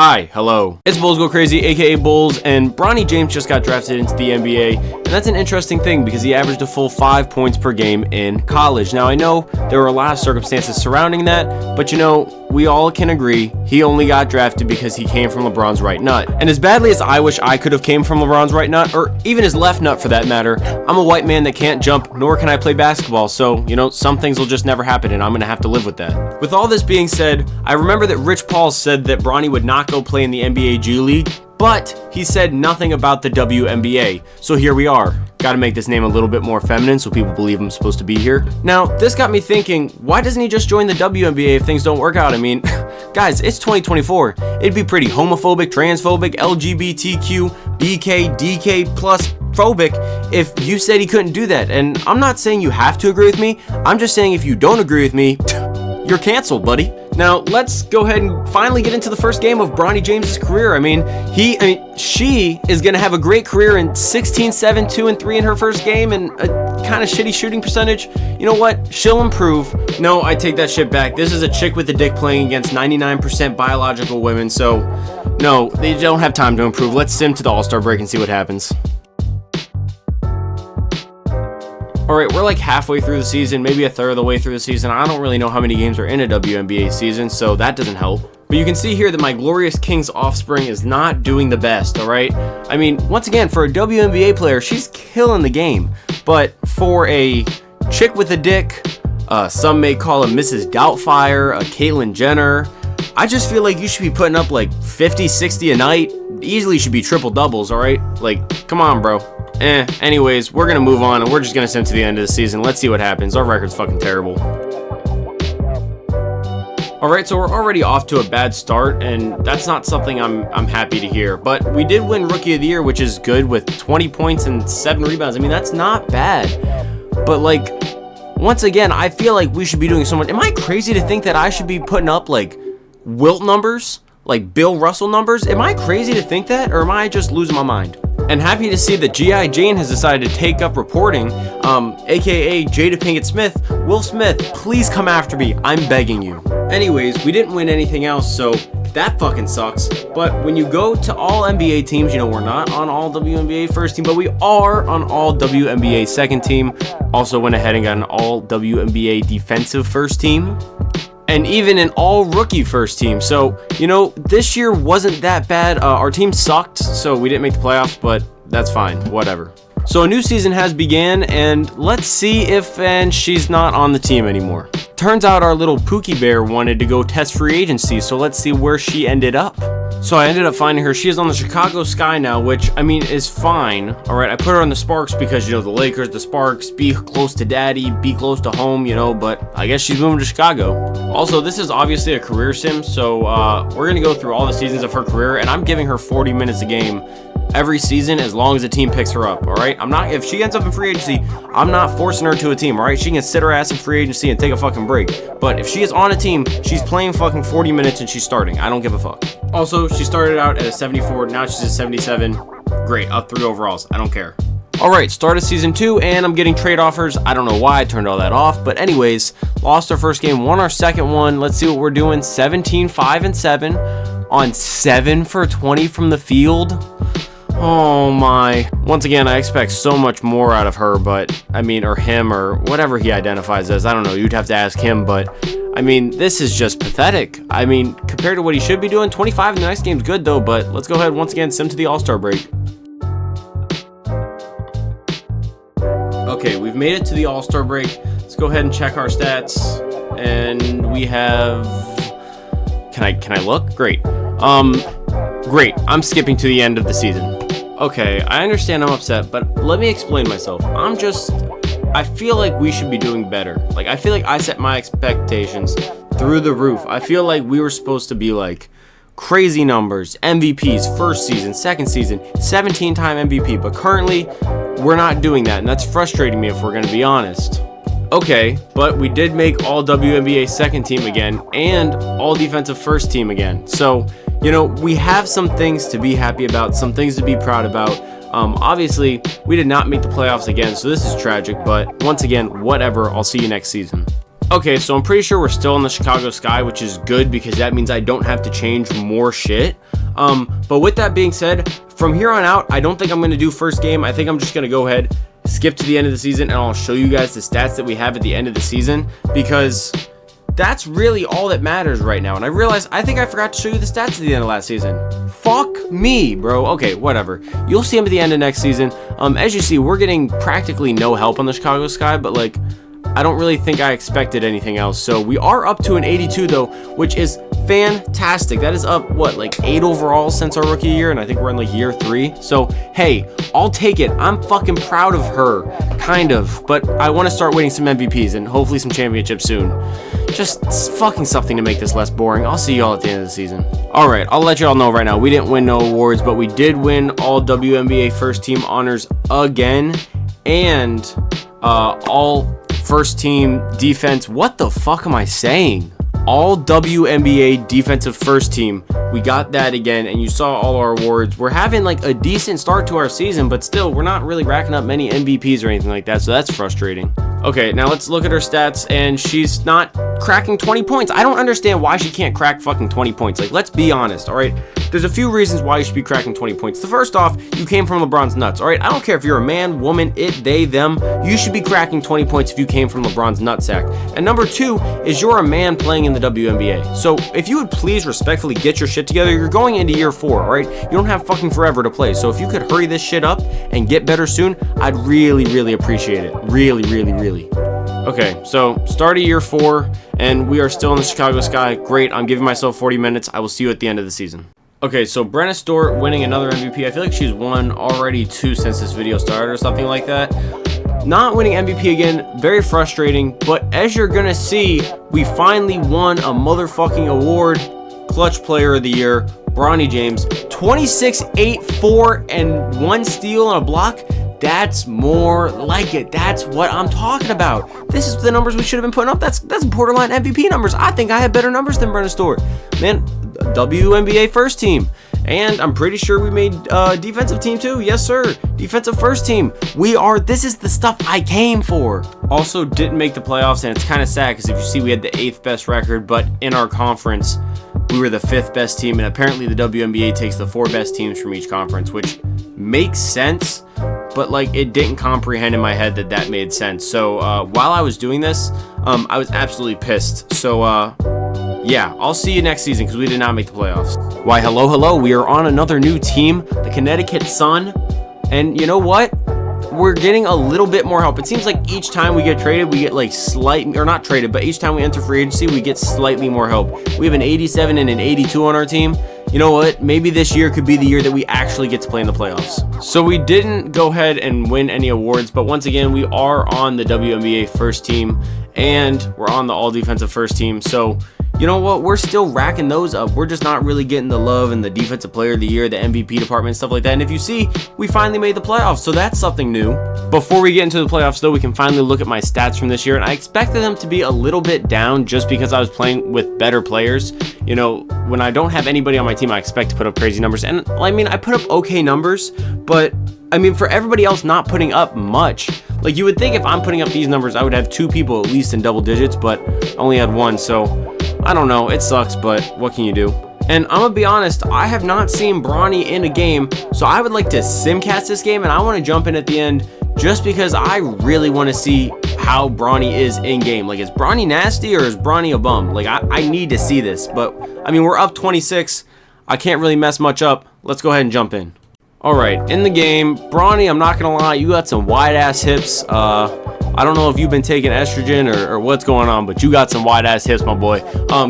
Hi, hello. It's Bulls Go Crazy, aka Bulls, and Bronny James just got drafted into the NBA, and that's an interesting thing because he averaged a full 5 points per game in college. Now, I know there were a lot of circumstances surrounding that, but we all can agree he only got drafted because he came from LeBron's right nut. And as badly as I wish I could have came from LeBron's right nut, or even his left nut for that matter, I'm a white man that can't jump, nor can I play basketball, so, some things will just never happen, and I'm gonna have to live with that. With all this being said, I remember that Rich Paul said that Bronny would not go play in the NBA G League, but he said nothing about the WNBA. So here we are. Gotta make this name a little bit more feminine so people believe I'm supposed to be here. Now, this got me thinking, why doesn't he just join the WNBA if things don't work out? I mean, guys, it's 2024. It'd be pretty homophobic, transphobic, LGBTQ, BK, DK plus phobic if you said he couldn't do that. And I'm not saying you have to agree with me. I'm just saying if you don't agree with me, you're canceled, buddy. Now, let's go ahead and finally get into the first game of Bronny James' career. She is going to have a great career in 16, 7, 2, and 3 in her first game and a kind of shitty shooting percentage. You know what? She'll improve. No, I take that shit back. This is a chick with a dick playing against 99% biological women, so no, they don't have time to improve. Let's sim to the All-Star break and see what happens. Alright, we're like halfway through the season, maybe a third of the way through the season. I don't really know how many games are in a WNBA season, so that doesn't help. But you can see here that my glorious King's offspring is not doing the best, alright? I mean, once again, for a WNBA player, she's killing the game. But for a chick with a dick, some may call her Mrs. Doubtfire, a Caitlyn Jenner, I just feel like you should be putting up like 50, 60 a night. Easily should be triple doubles, alright? Like, come on, bro. Anyways, we're gonna move on and we're just gonna sim to the end of the season. Let's see what happens. Our record's fucking terrible. Alright, so we're already off to a bad start, and that's not something I'm happy to hear. But we did win Rookie of the Year, which is good, with 20 points and 7 rebounds. I mean, that's not bad. But once again, I feel like we should be doing so much. Am I crazy to think that I should be putting up Wilt numbers? Like Bill Russell numbers? Am I crazy to think that, or am I just losing my mind? And happy to see that G.I. Jane has decided to take up reporting, aka Jada Pinkett Smith. Will Smith, please come after me, I'm begging you. Anyways, we didn't win anything else, so that fucking sucks. But when you go to all NBA teams, we're not on all WNBA first team, but we are on all WNBA second team. Also went ahead and got an all WNBA defensive first team. And even an all-rookie first team. So, this year wasn't that bad. Our team sucked, so we didn't make the playoffs, but that's fine. Whatever. So a new season has began, and let's see if she's not on the team anymore. Turns out our little Pookie Bear wanted to go test free agency, so let's see where she ended up. So I ended up finding her. She is on the Chicago Sky now, which, is fine. Alright, I put her on the Sparks because, the Lakers, the Sparks, be close to daddy, be close to home, but I guess she's moving to Chicago. Also, this is obviously a career sim, so we're going to go through all the seasons of her career, and I'm giving her 40 minutes a game every season as long as the team picks her up, alright? If she ends up in free agency, I'm not forcing her to a team, alright? She can sit her ass in free agency and take a fucking break. But if she is on a team, she's playing fucking 40 minutes and she's starting. I don't give a fuck. Also, she started out at a 74, now she's at 77. Great, up 3 overalls. I don't care. Alright, started season 2, and I'm getting trade offers. I don't know why I turned all that off, but anyways, lost our first game, won our second one. Let's see what we're doing. 17, 5, and 7 on 7 for 20 from the field. Oh my. Once again, I expect so much more out of her, or him, or whatever he identifies as. I don't know, you'd have to ask him, but this is just pathetic. Compared to what he should be doing, 25 in the next game's good though, but let's go ahead once again, sim to the All-Star break. Okay, we've made it to the All-Star break. Let's go ahead and check our stats, and we have... Can I look? Great. Great, I'm skipping to the end of the season. Okay, I understand I'm upset, but let me explain myself. I feel like we should be doing better. I feel like I set my expectations through the roof. I feel like we were supposed to be crazy numbers, MVPs, first season, second season, 17-time MVP, but currently we're not doing that, and that's frustrating me if we're going to be honest. Okay, but we did make all WNBA second team again, and all defensive first team again. So, we have some things to be happy about, some things to be proud about. Obviously, we did not make the playoffs again, so this is tragic, but once again, whatever, I'll see you next season. Okay, so I'm pretty sure we're still in the Chicago Sky, which is good because that means I don't have to change more shit. But with that being said, from here on out, I don't think I'm going to do first game. I think I'm just going to go ahead, skip to the end of the season, and I'll show you guys the stats that we have at the end of the season, because that's really all that matters right now. And I realized I think I forgot to show you the stats at the end of last season. Fuck me, bro. Okay, whatever. You'll see them at the end of next season. As you see, we're getting practically no help on the Chicago Sky, but like, I don't really think I expected anything else. So we are up to an 82 though, which is fantastic. That is up, what, like 8 overall since our rookie year, and I think we're in like year 3. So hey, I'll take it. I'm fucking proud of her, kind of, but I want to start winning some MVPs and hopefully some championships soon. Just fucking something to make this less boring. I'll see y'all at the end of the season. Alright, I'll let y'all know right now, we didn't win no awards, but we did win all WNBA first team honors again, and all first team defense. What the fuck am I saying? All WNBA defensive first team. We got that again, and you saw all our awards. We're having like a decent start to our season, but still, we're not really racking up many MVPs or anything like that, so that's frustrating. Okay, now let's look at her stats, and she's not cracking 20 points. I don't understand why she can't crack fucking 20 points. Like, let's be honest, all right? There's a few reasons why you should be cracking 20 points. The first off, you came from LeBron's nuts, all right? I don't care if you're a man, woman, it, they, them. You should be cracking 20 points if you came from LeBron's nutsack. And number 2 is you're a man playing in the WNBA. So if you would please respectfully get your shit together, you're going into year 4, all right? You don't have fucking forever to play. So if you could hurry this shit up and get better soon, I'd really, really appreciate it. Really, really, really. Okay, so start of year 4, and we are still in the Chicago Sky. Great, I'm giving myself 40 minutes. I will see you at the end of the season. Okay, so Brenna Stewart winning another MVP. I feel like she's won already 2 since this video started or something like that. Not winning MVP again, very frustrating, but as you're gonna see, we finally won a motherfucking award. Clutch Player of the Year, Bronny James. 26, 8, 4, and 1 steal and a block. That's more like it. That's what I'm talking about. This is the numbers we should have been putting up. That's borderline MVP numbers. I think I had better numbers than Brenna Stewart. Man, WNBA first team. And I'm pretty sure we made defensive team too. Yes, sir. Defensive first team. This is the stuff I came for. Also didn't make the playoffs, and it's kind of sad because if you see, we had the 8th best record, but in our conference, we were the 5th best team, and apparently the WNBA takes the 4 best teams from each conference, which makes sense. But like, it didn't comprehend in my head that made sense. So while I was doing this, I was absolutely pissed. So yeah, I'll see you next season because we did not make the playoffs. Why, hello, we are on another new team, the Connecticut Sun. And you know what? We're getting a little bit more help. It seems like each time we get traded, we get like or not traded, but each time we enter free agency, we get slightly more help. We have an 87 and an 82 on our team. You know what? Maybe this year could be the year that we actually get to play in the playoffs. So we didn't go ahead and win any awards, but once again, we are on the WNBA first team, and we're on the all defensive first team. So you know what? We're still racking those up. We're just not really getting the love and the defensive player of the year, the MVP department, stuff like that. And if you see, we finally made the playoffs, so that's something new. Before we get into the playoffs, though, we can finally look at my stats from this year, and I expected them to be a little bit down just because I was playing with better players. You know, when I don't have anybody on my team, I expect to put up crazy numbers. And I mean, I put up okay numbers, but I mean, for everybody else not putting up much, like you would think if I'm putting up these numbers, I would have 2 people at least in double digits, but I only had 1, so I don't know, it sucks, but what can you do? And I'm gonna be honest, I have not seen Bronny in a game, so I would like to simcast this game, and I want to jump in at the end just because I really want to see how Bronny is in game. Like, is Bronny nasty or is Bronny a bum? Like, I need to see this, but I mean, we're up 26. I can't really mess much up. Let's go ahead and jump in. All right, in the game, Bronny, I'm not gonna lie, you got some wide ass hips. I don't know if you've been taking estrogen or what's going on, but you got some wide ass hips, my boy.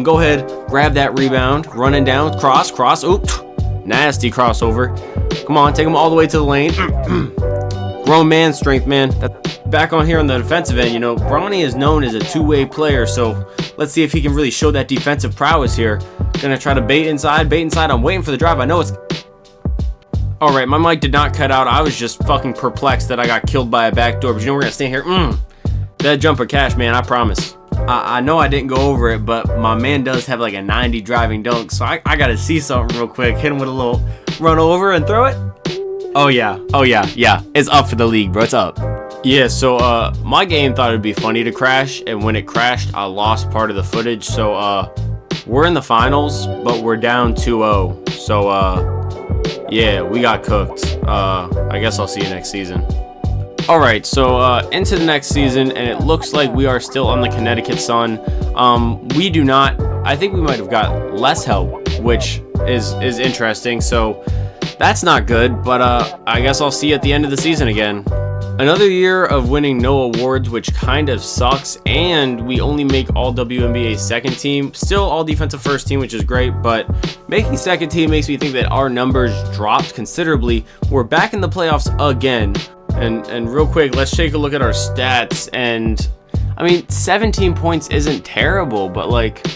Go ahead, grab that rebound, running down, cross, oops, nasty crossover. Come on, take him all the way to the lane. Grown man strength, man. Back on here on the defensive end, you know, Bronny is known as a two-way player, so let's see if he can really show that defensive prowess here. Gonna try to bait inside. I'm waiting for the drive. I know it's... Alright, my mic did not cut out. I was just fucking perplexed that I got killed by a backdoor. But you know, we're gonna stand here. That jumper cash, man, I promise. I know I didn't go over it, but my man does have like a 90 driving dunk. So I gotta see something real quick. Hit him with a little run over and throw it. Oh yeah. It's up for the league, bro. It's up. Yeah, so my game thought it'd be funny to crash, and when it crashed, I lost part of the footage. So we're in the finals, but we're down 2-0. So yeah, we got cooked. I guess I'll see you next season. All right, so into the next season, and it looks like we are still on the Connecticut Sun. We do not. I think we might have got less help, which is interesting. So that's not good. But I guess I'll see you at the end of the season again. Another year of winning no awards, which kind of sucks, and we only make all WNBA second team. Still all defensive first team, which is great, but making second team makes me think that our numbers dropped considerably. We're back in the playoffs again. And real quick, let's take a look at our stats. And I mean, 17 points isn't terrible, but like,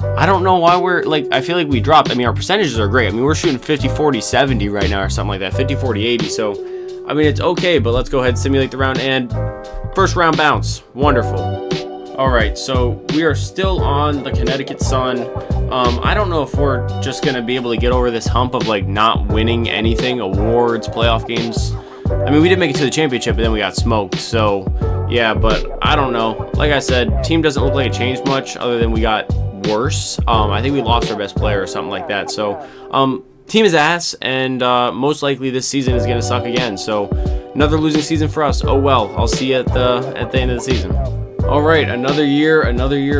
I don't know why we're like, I feel like we dropped. I mean, our percentages are great. I mean, we're shooting 50, 40, 70 right now or something like that, 50, 40, 80. So I mean, it's okay, but let's go ahead and simulate the round, and first round bounce. Wonderful. All right, so we are still on the Connecticut Sun. I don't know if we're just going to be able to get over this hump of like not winning anything, awards, playoff games. I mean, we did make it to the championship, but then we got smoked. So yeah, but I don't know. Like I said, team doesn't look like it changed much other than we got worse. I think we lost our best player or something like that. So team is ass, and most likely this season is going to suck again. So another losing season for us. Oh well, I'll see you at the end of the season. All right, another year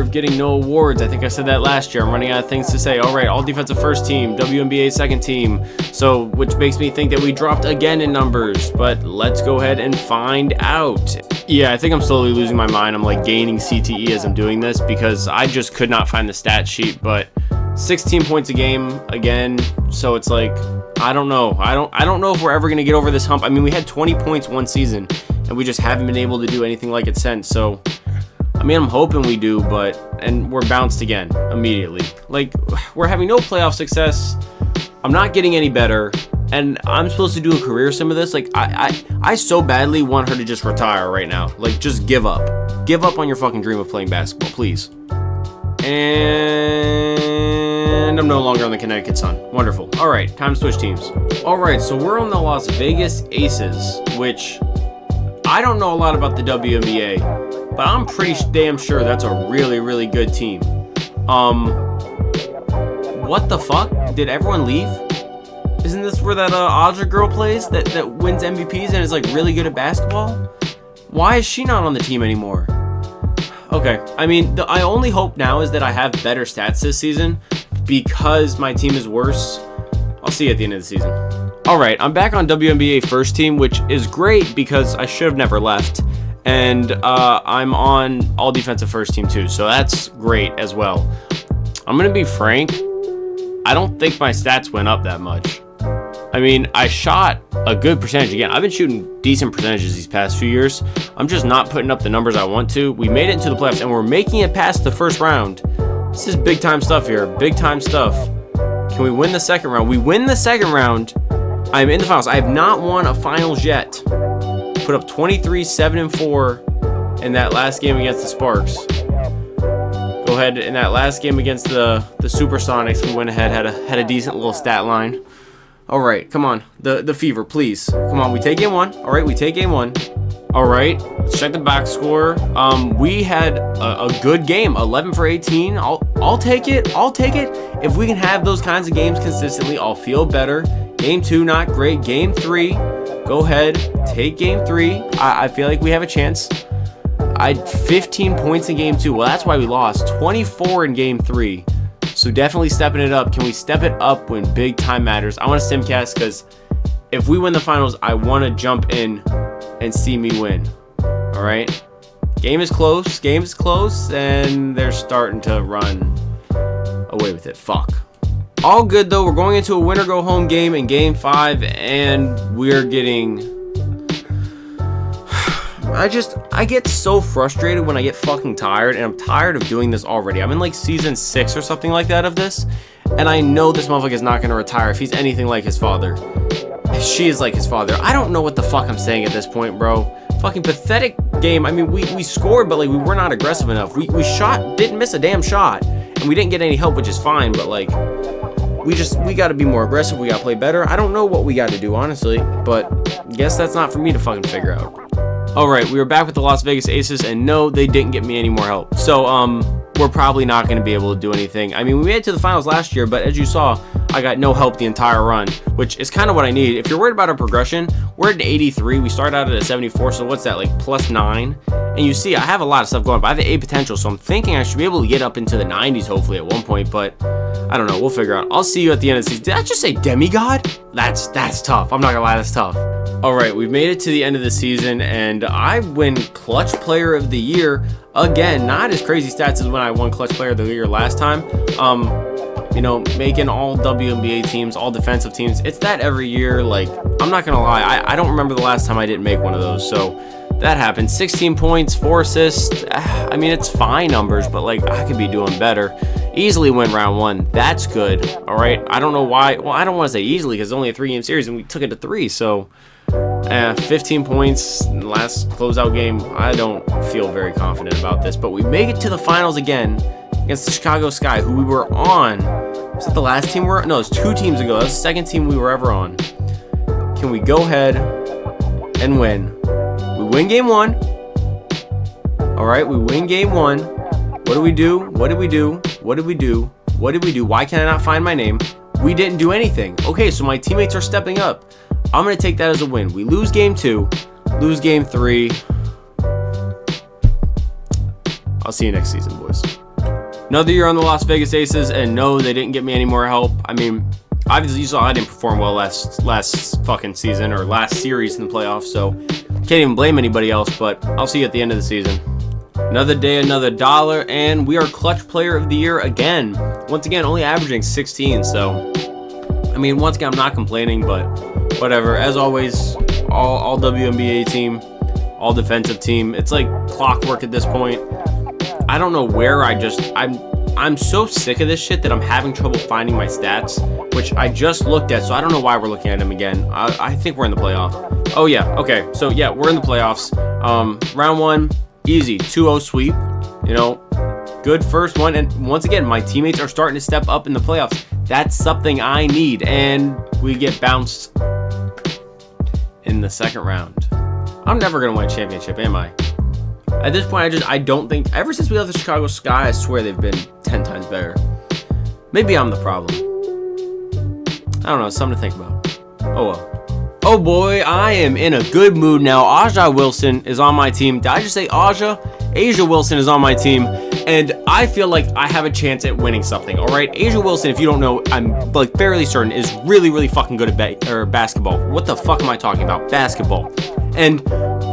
of getting no awards. I think I said that last year. I'm running out of things to say. All right, all defensive first team, WNBA second team. So, which makes me think that we dropped again in numbers. But let's go ahead and find out. Yeah, I think I'm slowly losing my mind. I'm like gaining CTE as I'm doing this because I just could not find the stat sheet. But 16 points a game again. So it's like, I don't know. I don't know if we're ever gonna get over this hump. I mean, we had 20 points one season, and we just haven't been able to do anything like it since. So I mean, I'm hoping we do, and we're bounced again immediately. Like, we're having no playoff success. I'm not getting any better, and I'm supposed to do a career sim of this. Like, I so badly want her to just retire right now. Like, just give up. Give up on your fucking dream of playing basketball, please. And I'm no longer on the Connecticut Sun. Wonderful. All right, time to switch teams. All right, so we're on the Las Vegas Aces, which I don't know a lot about the WNBA. But I'm pretty damn sure that's a really, really good team. What the fuck? Did everyone leave? Isn't this where that Audra girl plays that wins MVPs and is like really good at basketball? Why is she not on the team anymore? Okay, I mean, I only hope now is that I have better stats this season because my team is worse. I'll see you at the end of the season. All right, I'm back on WNBA first team, which is great because I should have never left. And I'm on all defensive first team too, so that's great as well. I'm gonna be frank, I don't think my stats went up that much. I mean, I shot a good percentage. Again, I've been shooting decent percentages these past few years. I'm just not putting up the numbers I want to. We made it into the playoffs, and we're making it past the first round. This is big time stuff here, big time stuff. Can we win the second round? We win the second round, I'm in the finals. I have not won a finals yet. Put up 23, 7, and 4 in that last game against the Sparks. Go ahead, in that last game against the Supersonics, we went ahead, had a decent little stat line. All right, come on, the Fever, please. Come on, we take game one. All right, we take game one. All right, let's check the box score. We had a good game, 11 for 18. I'll take it. I'll take it. If we can have those kinds of games consistently, I'll feel better. Game 2, not great. Game 3, go ahead, take game 3. I feel like we have a chance. I had 15 points in game 2. Well, that's why we lost. 24 in game 3. So definitely stepping it up. Can we step it up when big time matters? I want to simcast because if we win the finals, I want to jump in and see me win. All right. Game is close. Game is close, and they're starting to run away with it. Fuck. All good though. We're going into a winner go home game in game 5, and we're getting. I get so frustrated when I get fucking tired, and I'm tired of doing this already. I'm in like season 6 or something like that of this, and I know this motherfucker is not gonna retire if he's anything like his father. She is like his father. I don't know what the fuck I'm saying at this point, bro. Fucking pathetic game. I mean, we scored, but like we were not aggressive enough. We shot, didn't miss a damn shot, and we didn't get any help, which is fine. But like, we got to be more aggressive. We got to play better. I don't know what we got to do, honestly, but guess that's not for me to fucking figure out. All right, we are back with the Las Vegas Aces, and no, they didn't get me any more help. So, we're probably not going to be able to do anything. I mean, we made it to the finals last year, but as you saw, I got no help the entire run, which is kind of what I need. If you're worried about our progression, we're at an 83. We started out at a 74, so what's that, like +9? And you see, I have a lot of stuff going, but I have an A potential, so I'm thinking I should be able to get up into the 90s hopefully at one point, but I don't know. We'll figure out. I'll see you at the end of the season. Did I just say demigod? That's tough. I'm not going to lie, that's tough. All right, we've made it to the end of the season, and I win Clutch Player of the Year. Again, not as crazy stats as when I won Clutch Player of the Year last time. You know, making all WNBA teams, all defensive teams. It's that every year. Like, I'm not going to lie. I don't remember the last time I didn't make one of those, so that happened. 16 points, 4 assists. I mean, it's fine numbers, but, like, I could be doing better. Easily win round 1. That's good. All right. I don't know why. Well, I don't want to say easily because it's only a 3-game series, and we took it to 3, so 15 points in the last closeout game. I don't feel very confident about this, but we make it to the finals again against the Chicago Sky, who we were on. Was that the last team we're on? No, it was 2 teams ago. That was the second team we were ever on. Can we go ahead and win? We win game 1. All right, we win game 1. What do we do? What did we do? What did we do? What did we do? Why can I not find my name? We didn't do anything. Okay, so my teammates are stepping up. I'm going to take that as a win. We lose game 2, lose game 3. I'll see you next season, boys. Another year on the Las Vegas Aces, and no, they didn't get me any more help. I mean, obviously you saw I didn't perform well last fucking season, or last series in the playoffs, so can't even blame anybody else, but I'll see you at the end of the season. Another day, another dollar, and we are Clutch Player of the Year again. Once again, only averaging 16, so I mean, once again, I'm not complaining, but whatever. As always, all WNBA team, all defensive team. It's like clockwork at this point. I don't know where I'm so sick of this shit that I'm having trouble finding my stats, which I just looked at, so I don't know why we're looking at them again. I think we're in the playoff. Oh yeah, okay. So yeah, we're in the playoffs. Round 1, easy, 2-0 sweep. You know, good first one, and once again, my teammates are starting to step up in the playoffs. That's something I need, and we get bounced in the second round. I'm never gonna win a championship, am I? At this point, I don't think, ever since we left the Chicago Sky, I swear they've been 10 times better. Maybe I'm the problem. I don't know, it's something to think about. Oh well. Oh boy, I am in a good mood now. Aja Wilson is on my team. Did I just say Aja? Asia Wilson is on my team, and I feel like I have a chance at winning something, all right? Asia Wilson, if you don't know, I'm like fairly certain, is really, really fucking good at basketball. What the fuck am I talking about? Basketball. And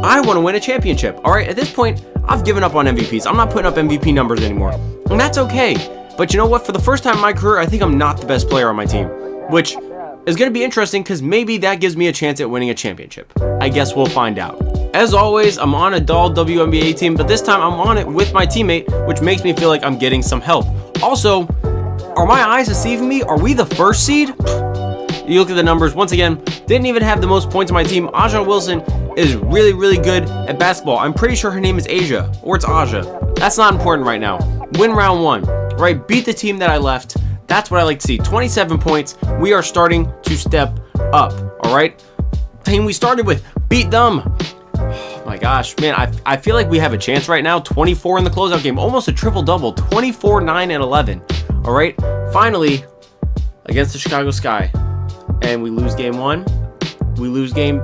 I want to win a championship, all right? At this point, I've given up on MVPs. I'm not putting up MVP numbers anymore, and that's okay. But you know what? For the first time in my career, I think I'm not the best player on my team, which is going to be interesting because maybe that gives me a chance at winning a championship. I guess we'll find out. As always, I'm on a doll WNBA team, but this time I'm on it with my teammate, which makes me feel like I'm getting some help. Also, are my eyes deceiving me? Are we the first seed? You look at the numbers, once again, didn't even have the most points on my team. Aja Wilson is really, really good at basketball. I'm pretty sure her name is Asia, or it's Aja. That's not important right now. Win round 1, right? Beat the team that I left. That's what I like to see. 27 points. We are starting to step up, all right? Team we started with, beat them. Oh my gosh, man, I feel like we have a chance right now. 24 in the closeout game, almost a triple-double, 24, 9, and 11. All right, finally, against the Chicago Sky. And we lose game 1. We lose game...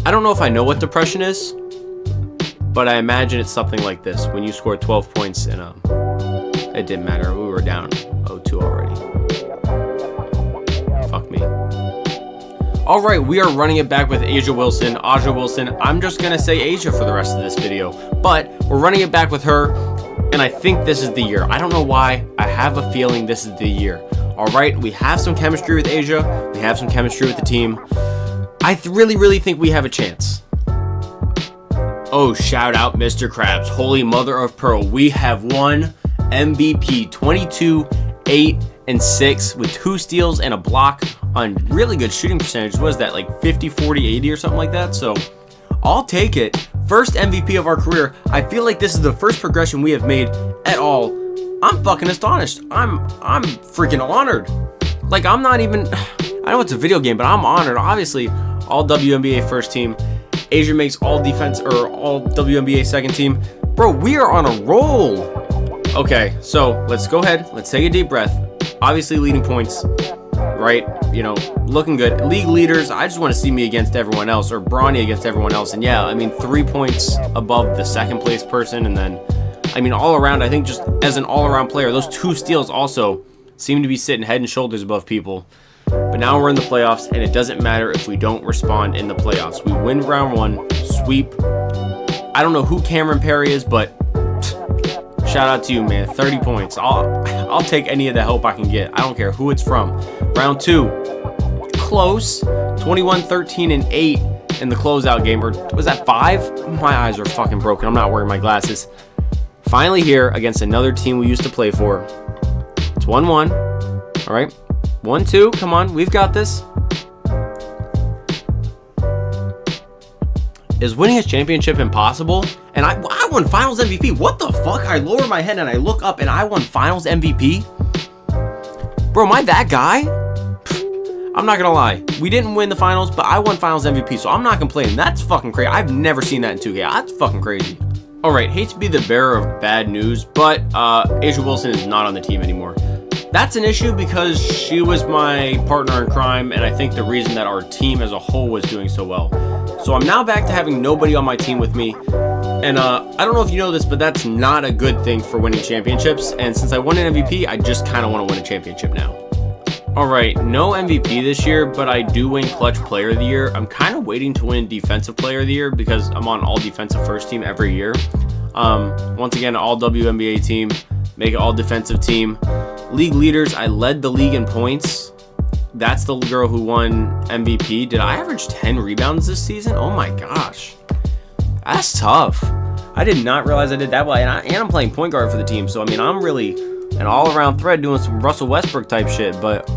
I don't know if I know what depression is, but I imagine it's something like this. When you score 12 points and it didn't matter. We were down 0-2 already. Fuck me. All right, we are running it back with Aja Wilson. I'm just going to say Asia for the rest of this video, but we're running it back with her, and I think this is the year. I don't know why. I have a feeling this is the year. All right, we have some chemistry with Asia. We have some chemistry with the team. I really, really think we have a chance. Oh, shout out Mr. Krabs. Holy mother of pearl. We have won MVP 22, 8, and 6 with 2 steals and a block on really good shooting percentage. What is that, like 50, 40, 80 or something like that? So I'll take it. First MVP of our career. I feel like this is the first progression we have made at all. I'm fucking astonished. I'm freaking honored. Like, I'm not even... I know it's a video game, but I'm honored. Obviously, all WNBA first team. Asia makes all defense or all WNBA second team. Bro, we are on a roll. Okay, so let's go ahead. Let's take a deep breath. Obviously, leading points, right? You know, looking good. League leaders, I just want to see me against everyone else, or Bronny against everyone else. And yeah, I mean, 3 points above the second place person. And then, I mean, all around, I think just as an all around player, those 2 steals also seem to be sitting head and shoulders above people. But now we're in the playoffs, and it doesn't matter if we don't respond in the playoffs. We win round 1, sweep. I don't know who Cameron Perry is, but shout out to you, man. 30 points. I'll take any of the help I can get. I don't care who it's from. Round 2, close. 21, 13, and 8 in the closeout game. Or was that 5? My eyes are fucking broken. I'm not wearing my glasses. Finally here against another team we used to play for. It's 1-1. All right. 1-2. Come on. We've got this. Is winning a championship impossible? And I won Finals MVP. What the fuck? I lower my head and I look up and I won Finals MVP? Bro, am I that guy? I'm not gonna lie. We didn't win the finals, but I won Finals MVP, so I'm not complaining. That's fucking crazy. I've never seen that in 2K. That's fucking crazy. Alright, hate to be the bearer of bad news, but Asia Wilson is not on the team anymore. That's an issue because she was my partner in crime, and I think the reason that our team as a whole was doing so well. So I'm now back to having nobody on my team with me. And I don't know if you know this, but that's not a good thing for winning championships. And since I won an MVP, I just kind of want to win a championship now. Alright, no MVP this year, but I do win Clutch Player of the Year. I'm kind of waiting to win Defensive Player of the Year because I'm on all defensive first team every year. Once again, all WNBA team, make it all defensive team. League leaders, I led the league in points. That's the girl who won MVP. Did I average 10 rebounds this season? Oh my gosh. That's tough. I did not realize I did that well. And I'm playing point guard for the team. So, I mean, I'm really an all-around threat doing some Russell Westbrook type shit. But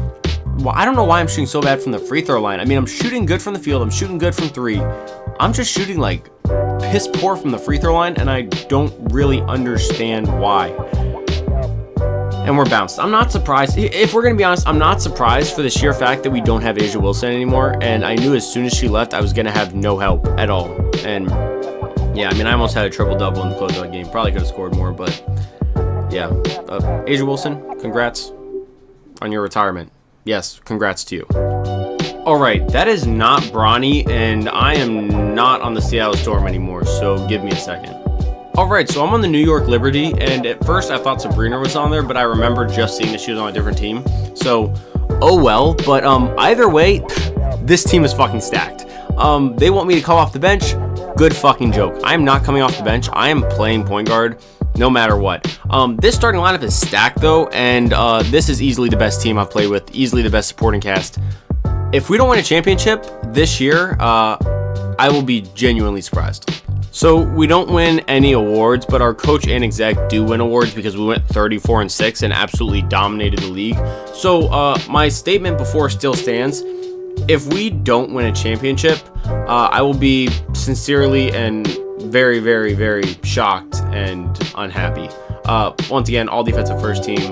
well, I don't know why I'm shooting so bad from the free throw line. I mean, I'm shooting good from the field. I'm shooting good from 3. I'm just shooting like piss poor from the free throw line. And I don't really understand why. And we're bounced. I'm not surprised. If we're going to be honest, I'm not surprised for the sheer fact that we don't have Asia Wilson anymore. And I knew as soon as she left, I was going to have no help at all. And yeah, I mean, I almost had a triple-double in the closeout game. Probably could have scored more, but yeah. Asia Wilson, congrats on your retirement. Yes, congrats to you. All right, that is not Bronny, and I am not on the Seattle Storm anymore, so give me a second. Alright, so I'm on the New York Liberty, and at first I thought Sabrina was on there, but I remember just seeing that she was on a different team. So, oh well, but either way, this team is fucking stacked. They want me to come off the bench. Good fucking joke. I am not coming off the bench. I am playing point guard no matter what. This starting lineup is stacked though, and this is easily the best team I've played with, easily the best supporting cast. If we don't win a championship this year, I will be genuinely surprised. So we don't win any awards, but our coach and exec do win awards because we went 34-6 and absolutely dominated the league. So my statement before still stands. If we don't win a championship, I will be sincerely and very, very, very shocked and unhappy. Once again, all defensive first team,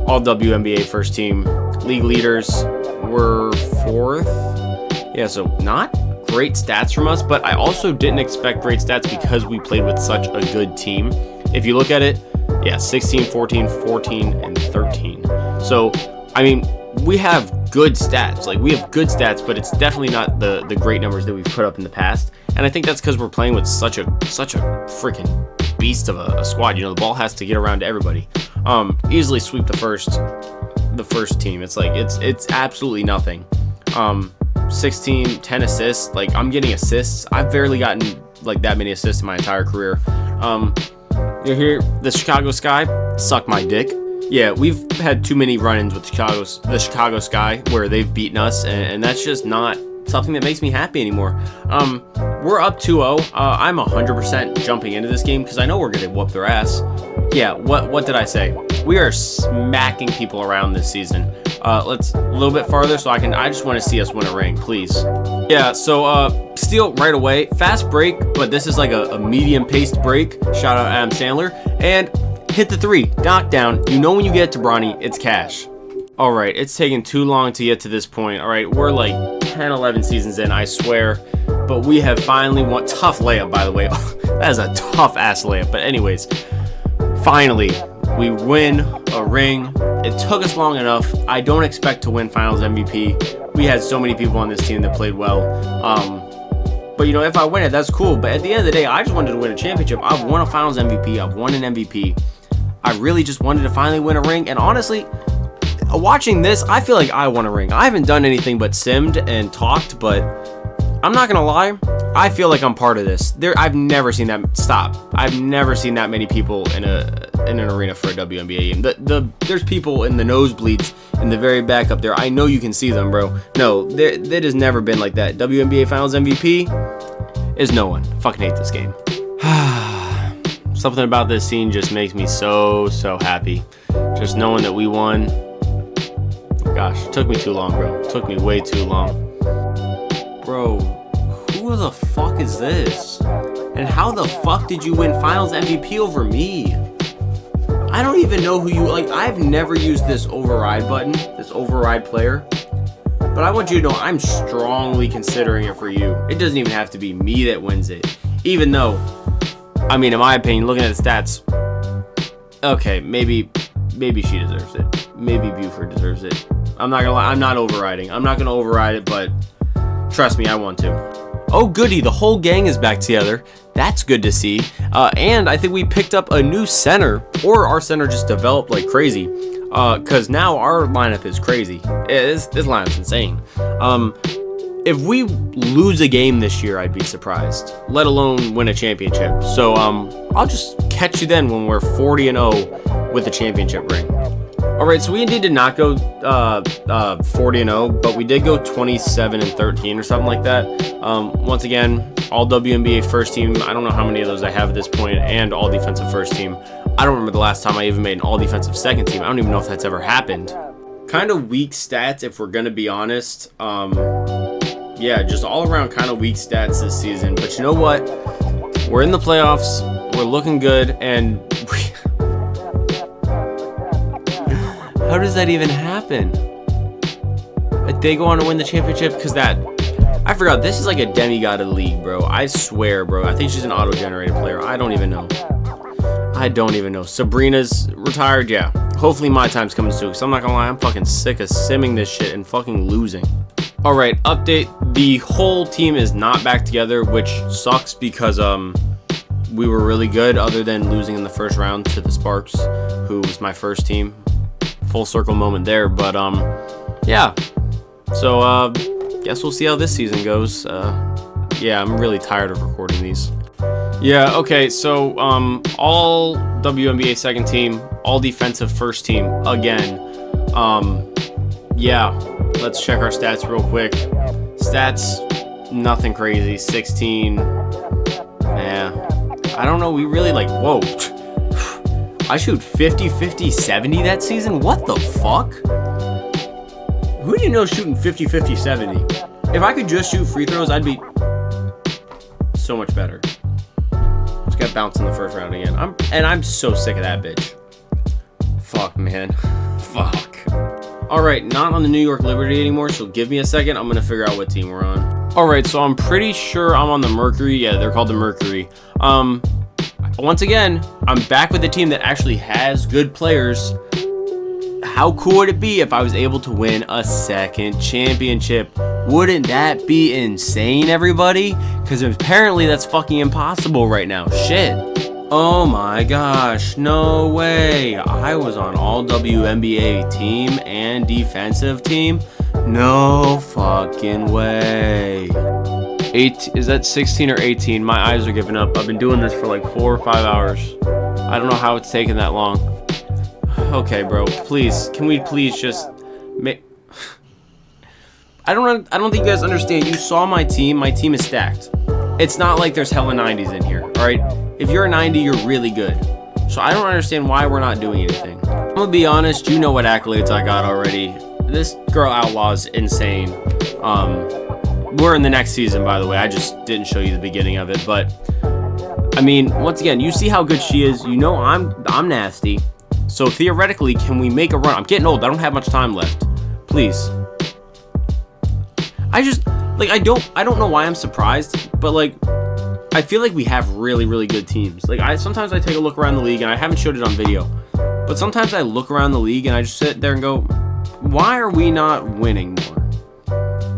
all WNBA first team, league leaders were 4th. Yeah, so not great stats from us, but I also didn't expect great stats because we played with such a good team. If you look at it, yeah, 16, 14, 14, and 13. So, I mean, we have good stats. Like, we have good stats, but it's definitely not the great numbers that we've put up in the past. And I think that's because we're playing with such a freaking beast of a squad. You know, the ball has to get around to everybody. Easily sweep the first team. It's like, it's absolutely nothing. 16, 10 assists. Like, I'm getting assists. I've barely gotten like that many assists in my entire career. You're here, the Chicago Sky, suck my dick. Yeah, we've had too many run-ins with the Chicago Sky where they've beaten us, and that's just not something that makes me happy anymore. We're up 2-0. I'm 100% jumping into this game because I know we're gonna whoop their ass. Yeah, what did I say? We are smacking people around this season. Let's a little bit farther so I just want to see us win a ring, please. Yeah, so steal right away. Fast break, but this is like a medium-paced break. Shout out Adam Sandler. And hit the 3. Knockdown. You know when you get to Bronny, it's cash. All right, it's taken too long to get to this point. All right, we're like 10, 11 seasons in, I swear. But we have finally won. Tough layup, by the way. That is a tough-ass layup. But anyways, finally, we win a ring. It took us long enough. I don't expect to win Finals MVP. We had so many people on this team that played well. But, you know, if I win it, that's cool. But at the end of the day, I just wanted to win a championship. I've won a Finals MVP. I've won an MVP. I really just wanted to finally win a ring. And honestly, watching this, I feel like I won a ring. I haven't done anything but simmed and talked, but I'm not gonna lie, I feel like I'm part of this. I've never seen that. Stop. I've never seen that many people in an arena for a WNBA game. There's people in the nosebleeds in the very back up there. I know you can see them, bro. No, it has never been like that. WNBA Finals MVP is no one. Fucking hate this game. Something about this scene just makes me so happy. Just knowing that we won. Gosh, it took me too long, bro. It took me way too long. Bro, who the fuck is this? And how the fuck did you win Finals MVP over me? I don't even know who you, like, I've never used this override button, this override player. But I want you to know I'm strongly considering it for you. It doesn't even have to be me that wins it. Even though, I mean, in my opinion, looking at the stats, okay, maybe she deserves it. Maybe Buford deserves it. I'm not gonna lie, I'm not overriding. I'm not gonna override it, but trust me, I want to. Oh goody, the whole gang is back together. That's good to see. And I think we picked up a new center, or our center just developed like crazy. Because now our lineup is crazy. This lineup's insane. If we lose a game this year, I'd be surprised, let alone win a championship. So I'll just catch you then when we're 40-0 with a championship ring. All right, so we indeed did not go 40-0, but we did go 27-13 or something like that. Once again, all WNBA first team. I don't know how many of those I have at this point, and all defensive first team. I don't remember the last time I even made an all defensive second team. I don't even know if that's ever happened. Kind of weak stats, if we're gonna be honest. Yeah, just all around kind of weak stats this season. But you know what? We're in the playoffs. We're looking good, and how does that even happen? They go on to win the championship because I forgot, this is like a demigod of the league, bro. I swear, bro. I think she's an auto-generated player. I don't even know. Sabrina's retired, yeah. Hopefully my time's coming soon, because I'm not gonna lie, I'm fucking sick of simming this shit and fucking losing. Alright, update. The whole team is not back together, which sucks because we were really good other than losing in the first round to the Sparks, who was my first team. Full circle moment there, but yeah. So guess we'll see how this season goes. Yeah, I'm really tired of recording these. Yeah, okay, so all WNBA second team, all defensive first team again. Yeah, let's check our stats real quick. Stats, nothing crazy. 16. Yeah, I don't know. We really like, whoa. I shoot 50, 50, 70 that season? What the fuck? Who do you know shooting 50, 50, 70? If I could just shoot free throws, I'd be so much better. Just got bounced in the first round again. I'm so sick of that bitch. Fuck, man. Fuck. Alright, not on the New York Liberty anymore, so give me a second. I'm gonna figure out what team we're on. Alright, so I'm pretty sure I'm on the Mercury. Yeah, they're called the Mercury. Once again, I'm back with a team that actually has good players. How cool would it be if I was able to win a second championship? Wouldn't that be insane, everybody? Because apparently that's fucking impossible right now. Shit. Oh my gosh, no way. I was on all WNBA team and defensive team? No fucking way. Is that 16 or 18? My eyes are giving up. I've been doing this for like 4 or 5 hours. I don't know how it's taken that long. Okay, bro, please, can we please just make... I don't think you guys understand. You saw my team. My team is stacked. It's not like there's hella 90s in here, all right? If you're a 90, you're really good. So I don't understand why we're not doing anything. I'm gonna be honest, you know what accolades I got already. This girl Outlaw is insane. We're in the next season, by the way. I just didn't show you the beginning of it, but I mean, once again, you see how good she is. You know I'm nasty. So theoretically, can we make a run? I'm getting old. I don't have much time left. Please. I just, like, I don't know why I'm surprised, but, like, I feel like we have really, really good teams. Like, sometimes I take a look around the league, and I haven't showed it on video, but sometimes I look around the league, and I just sit there and go, why are we not winning more?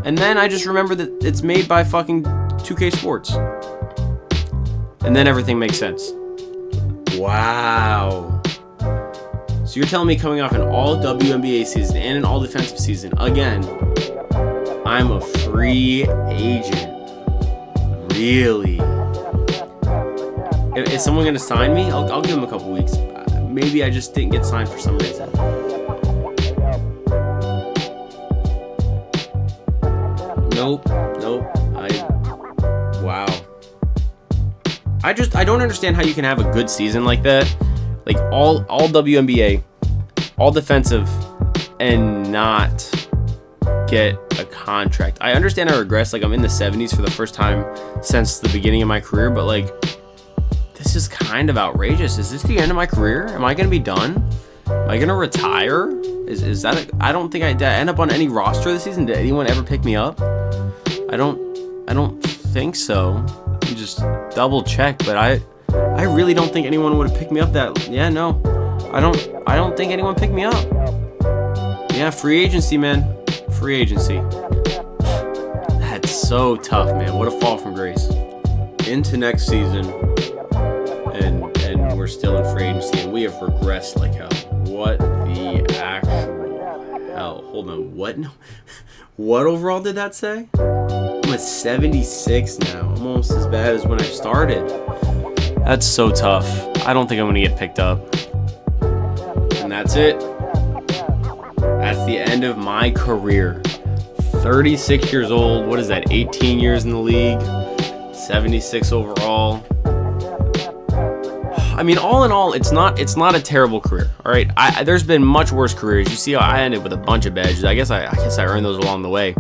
And then I just remember that it's made by fucking 2K Sports. And then everything makes sense. Wow. So you're telling me coming off an all WNBA season and an all defensive season, again, I'm a free agent. Really? Is someone going to sign me? I'll give them a couple weeks. Maybe I just didn't get signed for some reason. Nope. Wow. I don't understand how you can have a good season like that. Like all WNBA, all defensive, and not get a contract. I understand I regress. Like, I'm in the 70s for the first time since the beginning of my career, but, like, this is kind of outrageous. Is this the end of my career? Am I going to be done? Am I going to retire? Is that I don't think I end up on any roster this season. Did anyone ever pick me up? I don't think so. Let me just double check, but I really don't think anyone would have picked me up no. I don't think anyone picked me up. Yeah, free agency, man. Free agency. That's so tough, man. What a fall from grace. Into next season, and we're still in free agency, and we have regressed like hell. What the actual hell? Hold on. What? No. What overall did that say? I'm at 76 now. I'm almost as bad as when I started. That's so tough. I don't think I'm going to get picked up. And that's it. That's the end of my career. 36 years old. What is that? 18 years in the league. 76 overall. I mean, all in all, it's not a terrible career. All right, there's been much worse careers. You see how I ended with a bunch of badges. I guess I earned those along the way.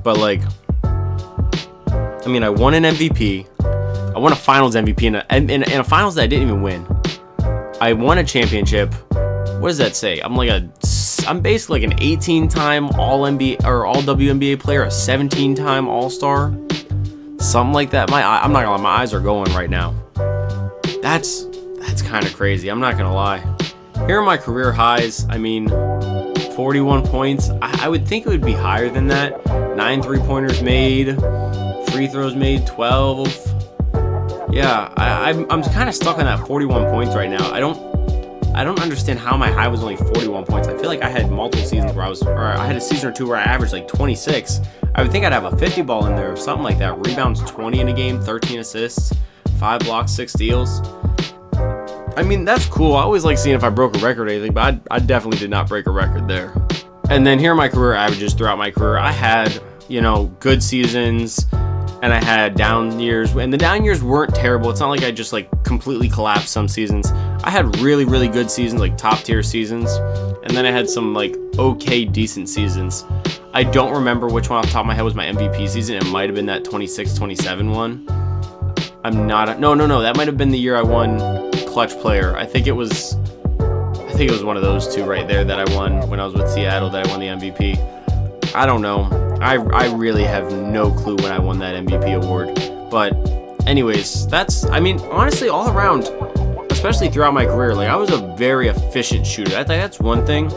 But, like, I mean, I won an MVP. I won a Finals MVP in a Finals that I didn't even win. I won a championship. What does that say? I'm basically like an 18-time All-NBA or All-WNBA player, a 17-time All-Star, something like that. I'm not gonna lie, my eyes are going right now. That's kind of crazy. I'm not gonna lie. Here are my career highs. I mean, 41 points. I would think it would be higher than that. 9 3-pointers made, free throws made, 12. Yeah, I'm kind of stuck on that 41 points right now. I don't understand how my high was only 41 points. I feel like I had multiple seasons where I had a season or two where I averaged like 26. I would think I'd have a 50 ball in there or something like that. Rebounds 20 in a game, 13 assists, 5 blocks, 6 steals. I mean, that's cool. I always like seeing if I broke a record or anything, but I definitely did not break a record there. And then here are my career averages throughout my career. I had, good seasons, and I had down years, and the down years weren't terrible. It's not like I just like completely collapsed some seasons. I had really, really good seasons, like top tier seasons, and then I had some like okay, decent seasons. I don't remember which one off the top of my head was my MVP season. It might have been that 26-27 one. No, that might have been the year I won Clutch Player. I think it was one of those two right there that I won when I was with Seattle, that I won the MVP. I don't know. I really have no clue when I won that MVP award. But anyways, honestly, all around, especially throughout my career, like, I was a very efficient shooter. I think that's one thing.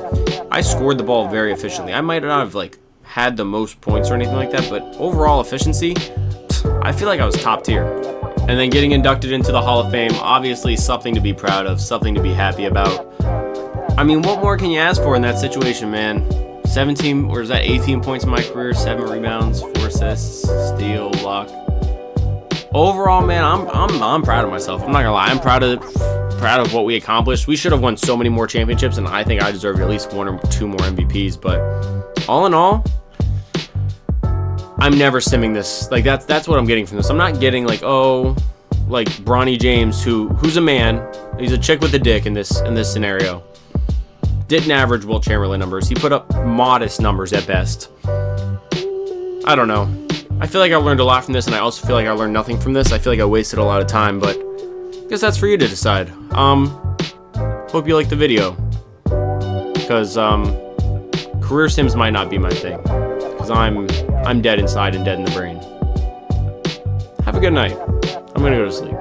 I scored the ball very efficiently. I might not have like had the most points or anything like that, but overall efficiency, I feel like I was top tier. And then getting inducted into the Hall of Fame, obviously something to be proud of, something to be happy about. I mean, what more can you ask for in that situation, man? 18 points in my career, 7 rebounds, 4 assists, steal, block. Overall, man, I'm proud of myself. I'm not gonna lie, I'm proud of what we accomplished. We should have won so many more championships, and I think I deserved at least 1 or 2 more MVPs. But all in all, I'm never simming this. Like, that's what I'm getting from this. I'm not getting like Bronny James, who's a man. He's a chick with a dick in this scenario. Didn't average Will Chamberlain numbers. He put up modest numbers at best. I don't know. I feel like I learned a lot from this, and I also feel like I learned nothing from this. I feel like I wasted a lot of time, but I guess that's for you to decide. Hope you liked the video. Because career sims might not be my thing. Because I'm dead inside and dead in the brain. Have a good night. I'm gonna go to sleep.